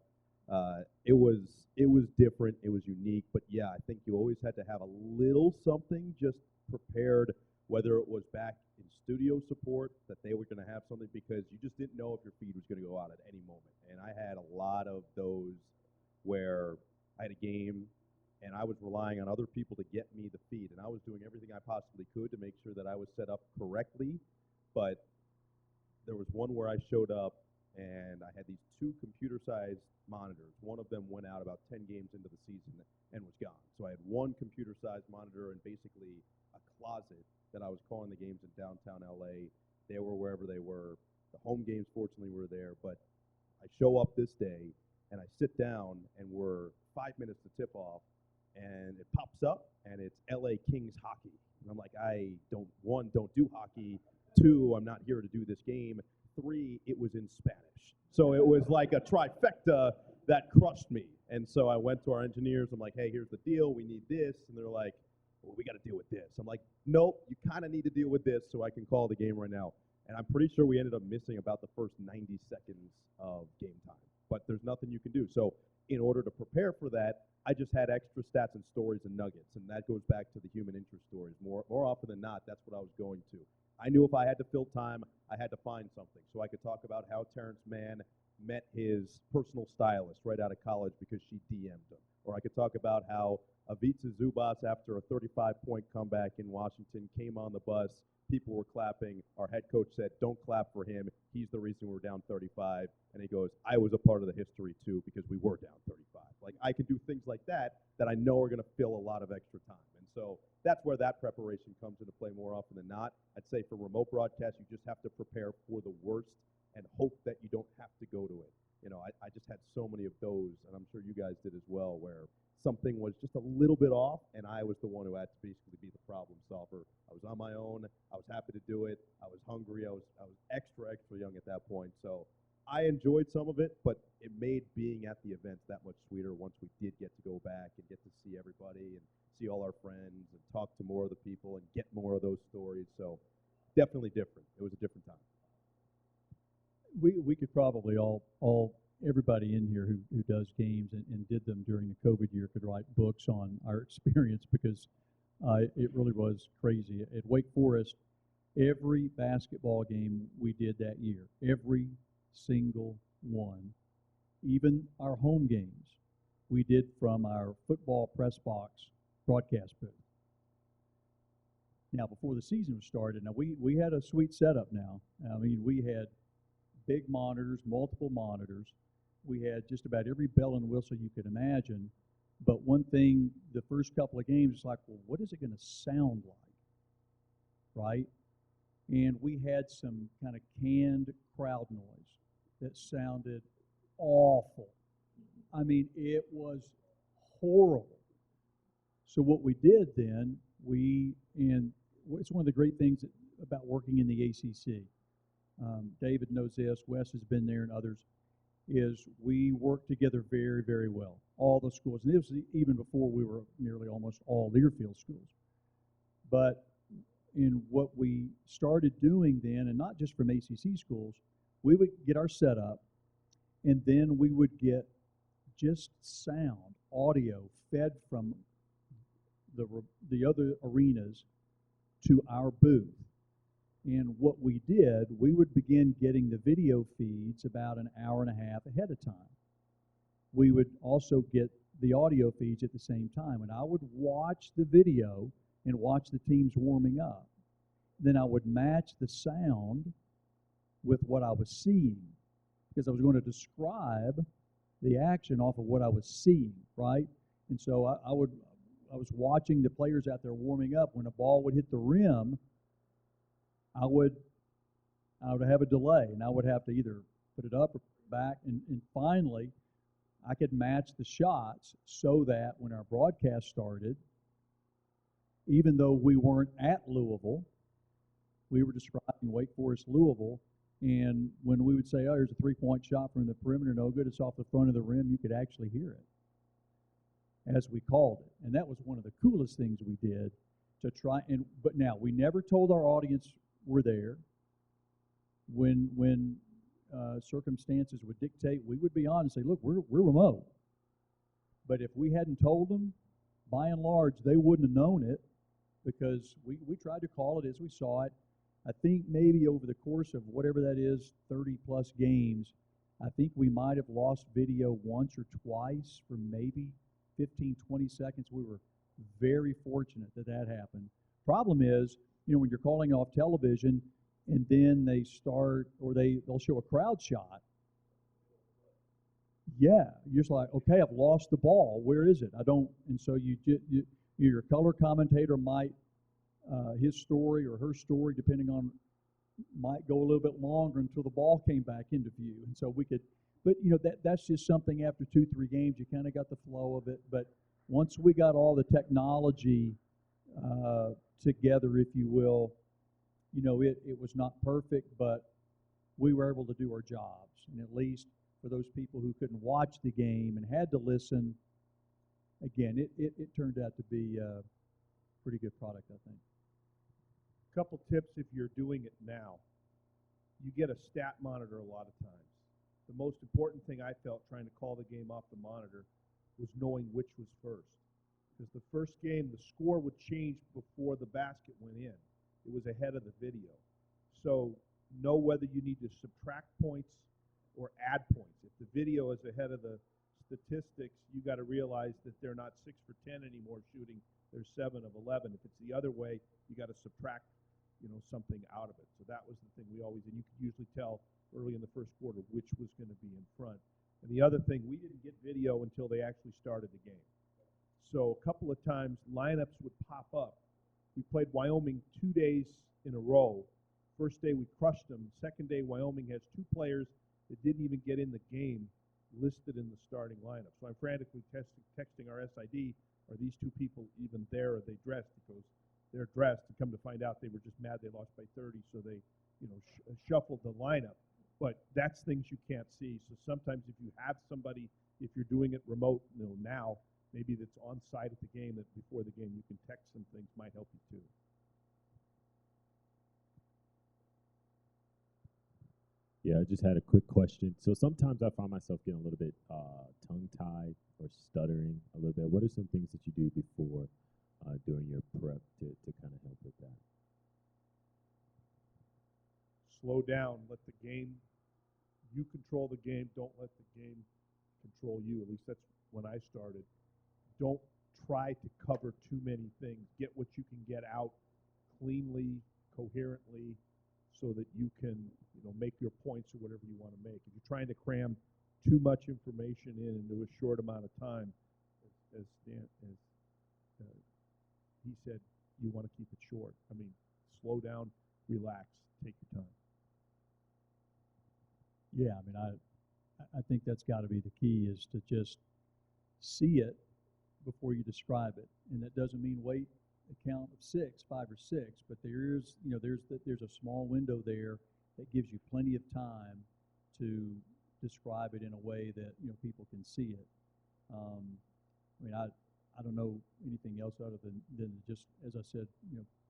It was different. It was unique. But, yeah, I think you always had to have a little something just prepared, whether it was back in studio support, that they were going to have something, because you just didn't know if your feed was going to go out at any moment. And I had a lot of those where I had a game and I was relying on other people to get me the feed. And I was doing everything I possibly could to make sure that I was set up correctly. But there was one where I showed up and I had these 2 computer-sized monitors. One of them went out about 10 games into the season and was gone. So I had one computer-sized monitor and basically a closet that I was calling the games in downtown LA. They were wherever they were. The home games, fortunately, were there. But I show up this day and I sit down and we're 5 minutes to tip off, and it pops up and it's LA Kings hockey. And I'm like, I don't do hockey. 2, I'm not here to do this game. 3, it was in Spanish. So it was like a trifecta that crushed me. And so I went to our engineers. I'm like, hey, here's the deal. We need this. And they're like, well, we got to deal with this. I'm like, nope, you kind of need to deal with this so I can call the game right now. And I'm pretty sure we ended up missing about the first 90 seconds of game time. But there's nothing you can do. So in order to prepare for that, I just had extra stats and stories and nuggets. And that goes back to the human interest stories. More often than not, that's what I was going to. I knew if I had to fill time, I had to find something. So I could talk about how Terrence Mann met his personal stylist right out of college because she DM'd him. Or I could talk about how Ivica Zubac, after a 35-point comeback in Washington, came on the bus. People were clapping. Our head coach said, don't clap for him. He's the reason we're down 35. And he goes, I was a part of the history, too, because we were down 35. Like, I could do things like that I know are going to fill a lot of extra time. And so that's where that preparation comes into play more often than not. I'd say for remote broadcast, you just have to prepare for the worst and hope that you don't have to go to it. You know, I just had so many of those, and I'm sure you guys did as well, where something was just a little bit off, and I was the one who had to basically be the problem solver. I was on my own. I was happy to do it. I was hungry. I was extra young at that point. So I enjoyed some of it, but it made being at the events that much sweeter once we did get to go back and get to see everybody and see all our friends and talk to more of the people and get more of those stories. So definitely different. It was a different time. We could probably everybody in here who does games and did them during the COVID year could write books on our experience because it really was crazy. At Wake Forest, Every basketball game we did that year, every single one, even our home games, we did from our football press box broadcast booth. Now, before the season was started, now we had a sweet setup now. I mean, we had big monitors, multiple monitors. We had just about every bell and whistle you could imagine. But one thing, the first couple of games, it's like, well, what is it going to sound like, right? And we had some kind of canned crowd noise that sounded awful. I mean, it was horrible. So what we did then, and it's one of the great things about working in the ACC. David knows this, Wes has been there, and others, is we work together very, very well. All the schools, and this was even before we were nearly almost all Learfield schools. But in what we started doing then, and not just from ACC schools, we would get our setup, and then we would get just sound, audio fed from the other arenas to our booth. And what we did, we would begin getting the video feeds about an hour and a half ahead of time. We would also get the audio feeds at the same time. And I would watch the video and watch the teams warming up. Then I would match the sound with what I was seeing, because I was going to describe the action off of what I was seeing, right? And so I was watching the players out there warming up. When a ball would hit the rim, I would have a delay, and I would have to either put it up or back. And finally, I could match the shots so that when our broadcast started, even though we weren't at Louisville, we were describing Wake Forest Louisville. And when we would say, oh, here's a three-point shot from the perimeter, no good, it's off the front of the rim, you could actually hear it as we called it. And that was one of the coolest things we did to try. But now, we never told our audience we're there. When circumstances would dictate, we would be on and say, look, we're remote. But if we hadn't told them, by and large, they wouldn't have known it, because we tried to call it as we saw it. I think maybe over the course of whatever that is, 30-plus games, I think we might have lost video once or twice for maybe 15, 20 seconds. We were very fortunate that happened. Problem is, when you're calling off television and then they start, or they'll show a crowd shot, yeah, you're just like, okay, I've lost the ball. Where is it? I don't. And so your color commentator might, his story or her story, depending on, might go a little bit longer until the ball came back into view. And so we could, but that's just something after 2-3 games, you kind of got the flow of it. But once we got all the technology together, if you will, it was not perfect, but we were able to do our jobs. And at least for those people who couldn't watch the game and had to listen, again, it turned out to be a pretty good product, I think. Couple tips if you're doing it now. You get a stat monitor a lot of times. The most important thing I felt trying to call the game off the monitor was knowing which was first. Because the first game, the score would change before the basket went in. It was ahead of the video. So know whether you need to subtract points or add points. If the video is ahead of the statistics, you got to realize that they're not 6 for 10 anymore shooting. They're 7 of 11. If it's the other way, you got to subtract something out of it. So that was the thing we always, and you could usually tell early in the first quarter which was going to be in front. And the other thing, we didn't get video until they actually started the game. So a couple of times lineups would pop up. We played Wyoming 2 days in a row. First day we crushed them. Second day Wyoming has 2 players that didn't even get in the game listed in the starting lineup. So I'm frantically texting our SID, are these 2 people even there? Are they dressed? Because they're dressed, and come to find out they were just mad they lost by 30, so they shuffled the lineup. But that's things you can't see. So sometimes if you have somebody, if you're doing it remote now, maybe that's on site at the game, that before the game you can text some things, might help you too. Yeah, I just had a quick question. So sometimes I find myself getting a little bit tongue-tied or stuttering a little bit. What are some things that you do before during your prep to kind of help with that? slow down, let the game, you control the game, don't let the game control you. At least that's when I started. Don't try to cover too many things. Get what you can get out cleanly, coherently, so that you can, make your points or whatever you want to make. If you're trying to cram too much information into a short amount of time, as he said, you want to keep it short. I mean, slow down, relax, take your time. Yeah, I mean, I think that's got to be the key, is to just see it before you describe it. And that doesn't mean wait a count of 5 or 6, but there's a small window there that gives you plenty of time to describe it in a way that people can see it. I mean, I don't know anything else other than just, as I said,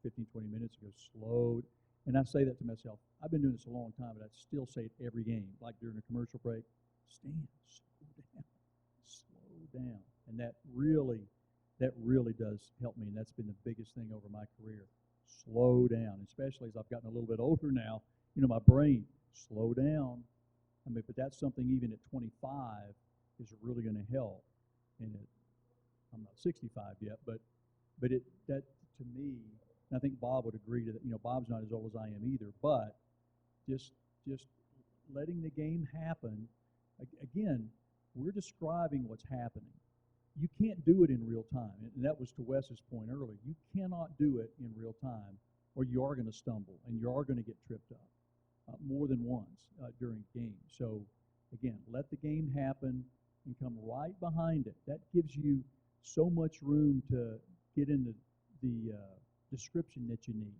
15, 20 minutes ago, slow. And I say that to myself. I've been doing this a long time, but I still say it every game, like during a commercial break. Stan, slow down. And that really does help me, and that's been the biggest thing over my career. Slow down, especially as I've gotten a little bit older now. My brain, slow down. I mean, but that's something even at 25 is really going to help. And I'm not 65 yet, but that to me, and I think Bob would agree to that. Bob's not as old as I am either, but just letting the game happen. Again, we're describing what's happening. You can't do it in real time, and that was to Wes's point earlier. You cannot do it in real time, or you are going to stumble and you are going to get tripped up more than once during a game. So, again, let the game happen and come right behind it. That gives you so much room to get into the description that you need.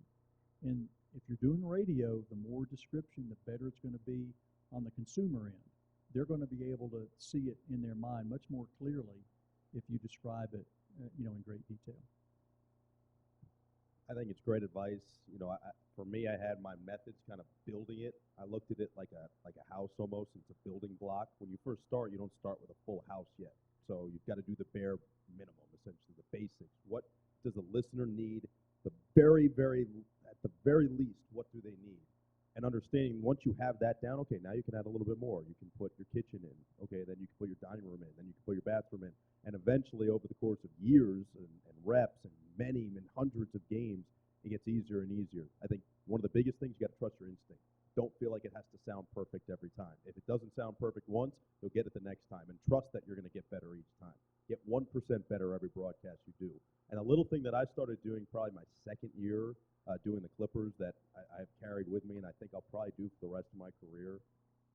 And if you're doing radio, the more description, the better it's going to be on the consumer end. They're going to be able to see it in their mind much more clearly if you describe it, in great detail. I think it's great advice. For me, I had my methods kind of building it. I looked at it like a house almost. It's a building block. When you first start, you don't start with a full house yet. So you've got to do the bare minimum, essentially, the basics. What does a listener need? At the very least, what do they need? And understanding, once you have that down, okay, now you can add a little bit more. You can put your kitchen in, okay, then you can put your dining room in, then you can put your bathroom in. And eventually, over the course of years and reps and hundreds of games, it gets easier and easier. I think one of the biggest things, you got to trust your instinct. Don't feel like it has to sound perfect every time. If it doesn't sound perfect once, you'll get it the next time. And trust that you're going to get better each time. Get 1% better every broadcast you do. And a little thing that I started doing probably my second year doing the Clippers that I've carried with me, and I think I'll probably do for the rest of my career.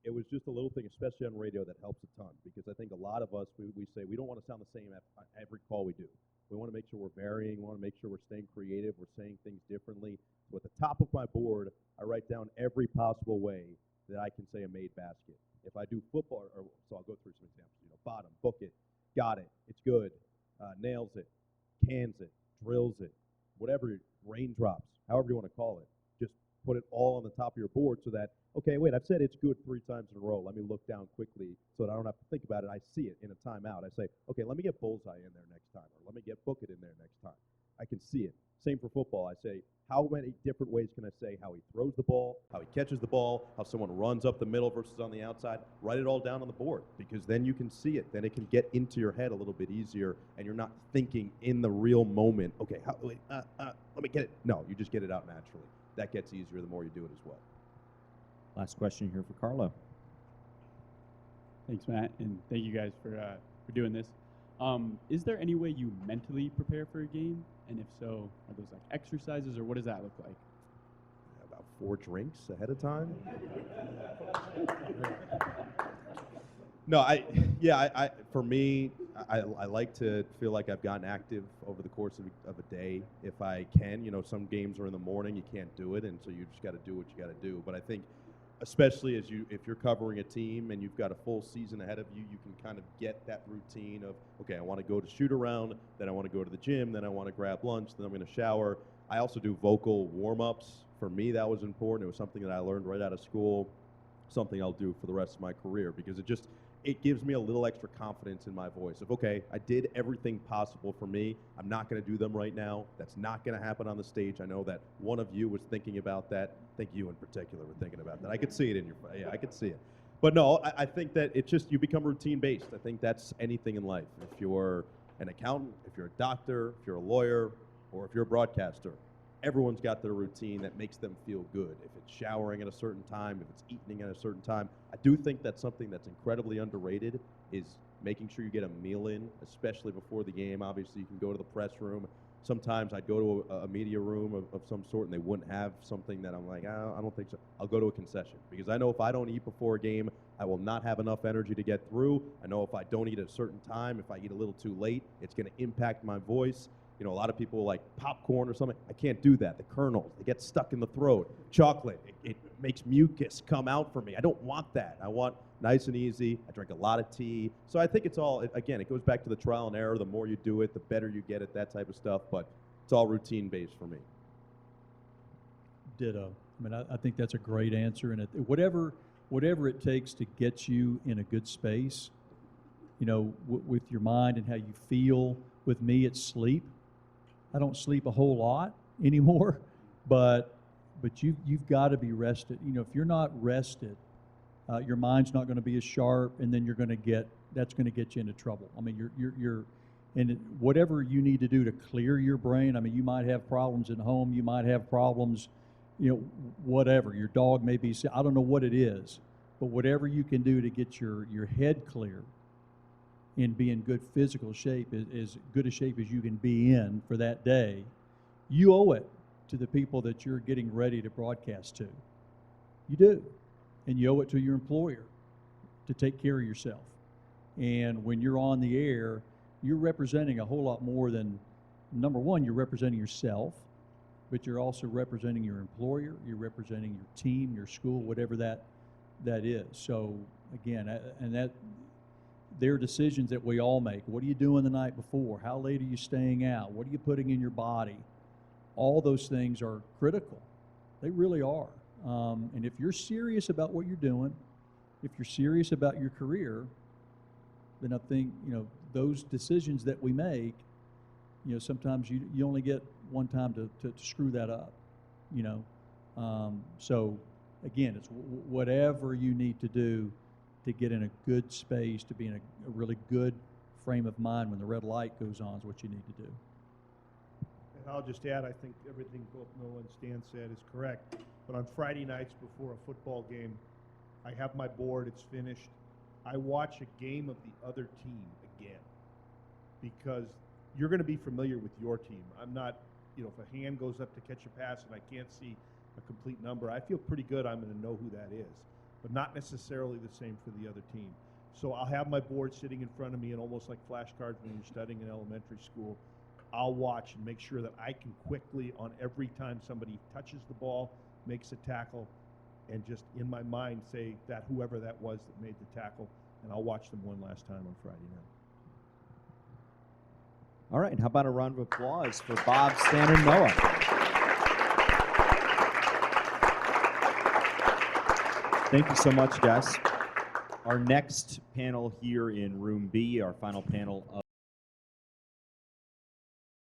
It was just a little thing, especially on radio, that helps a ton, because I think a lot of us, we say we don't want to sound the same at every call we do. We want to make sure we're varying. We want to make sure we're staying creative. We're saying things differently. So at the top of my board, I write down every possible way that I can say a made basket. If I do football, so I'll go through some examples. Bottom, book it, got it, it's good, nails it, cans it, drills it, whatever, raindrops, however you want to call it. Just put it all on the top of your board so that, okay, wait, I've said it's good 3 times in a row. Let me look down quickly so that I don't have to think about it. I see it in a timeout. I say, okay, let me get Bullseye in there next time, or let me get Book It in there next time. I can see it. Same for football. I say, how many different ways can I say how he throws the ball, how he catches the ball, how someone runs up the middle versus on the outside? Write it all down on the board, because then you can see it. Then it can get into your head a little bit easier, and you're not thinking in the real moment, okay, let me get it. No, you just get it out naturally. That gets easier the more you do it as well. Last question here for Carlo. Thanks, Matt, and thank you guys for doing this. Is there any way you mentally prepare for a game? And if so, are those like exercises, or what does that look like? About 4 drinks ahead of time. No, for me, I like to feel like I've gotten active over the course of a day if I can. Some games are in the morning, you can't do it, and so you just got to do what you got to do. But I think, especially if you're covering a team and you've got a full season ahead of you, you can kind of get that routine of, okay, I want to go to shoot around, then I want to go to the gym, then I want to grab lunch, then I'm going to shower. I also do vocal warm-ups. For me, that was important. It was something that I learned right out of school, something I'll do for the rest of my career, because it gives me a little extra confidence in my voice of, okay, I did everything possible for me. I'm not going to do them right now. That's not going to happen on the stage. I know that one of you was thinking about that. I think you in particular were thinking about that. I could see it in your face. Yeah, I could see it. But no, I think that it just, you become routine-based. I think that's anything in life. If you're an accountant, if you're a doctor, if you're a lawyer, or if you're a broadcaster, everyone's got their routine that makes them feel good. If it's showering at a certain time, if it's eating at a certain time. I do think that's something that's incredibly underrated, is making sure you get a meal in, especially before the game. Obviously, you can go to the press room. Sometimes I'd go to a media room of some sort, and they wouldn't have something that I'm like, I don't think so. I'll go to a concession, because I know if I don't eat before a game, I will not have enough energy to get through. I know if I don't eat at a certain time, if I eat a little too late, it's going to impact my voice. You know, a lot of people like popcorn or something. I can't do that. The kernels, they get stuck in the throat. Chocolate, it makes mucus come out for me. I don't want that. I want nice and easy. I drink a lot of tea. So I think it's all, again, it goes back to the trial and error. The more you do it, the better you get at that type of stuff. But it's all routine-based for me. Ditto. I mean, I think that's a great answer. And whatever it takes to get you in a good space, you know, with your mind and how you feel. With me, it's sleep. I don't sleep a whole lot anymore, but you've got to be rested. You know, if you're not rested, your mind's not going to be as sharp, and then that's going to get you into trouble. I mean, whatever you need to do to clear your brain. I mean, you might have problems at home, you might have problems, you know, whatever. Your dog may be sick. I don't know what it is, but whatever you can do to get your head clear and be in good physical shape, as good a shape as you can be in for that day, you owe it to the people that you're getting ready to broadcast to. You do. And you owe it to your employer to take care of yourself. And when you're on the air, you're representing a whole lot more than, number one, you're representing yourself, but you're also representing your employer, you're representing your team, your school, whatever that is. So again, there are decisions that we all make. What are you doing the night before? How late are you staying out? What are you putting in your body? All those things are critical. They really are. And if you're serious about what you're doing, if you're serious about your career, then I think, you know, those decisions that we make, you know, sometimes you only get one time to screw that up, you know. So again, it's whatever you need to do to get in a good space, to be in a really good frame of mind when the red light goes on is what you need to do. And I'll just add, I think everything both Noah and Stan said is correct. But on Friday nights before a football game, I have my board, it's finished. I watch a game of the other team again, because you're going to be familiar with your team. I'm not, you know, if a hand goes up to catch a pass and I can't see a complete number, I feel pretty good I'm going to know who that is, but not necessarily the same for the other team. So I'll have my board sitting in front of me, and almost like flashcards when you're studying in elementary school, I'll watch and make sure that I can quickly, on every time somebody touches the ball, makes a tackle, and just in my mind say that whoever that was that made the tackle, and I'll watch them one last time on Friday night. All right, how about a round of applause for Bob, Stan, and Noah? Thank you so much, guys. Our next panel here in Room B, our final panel of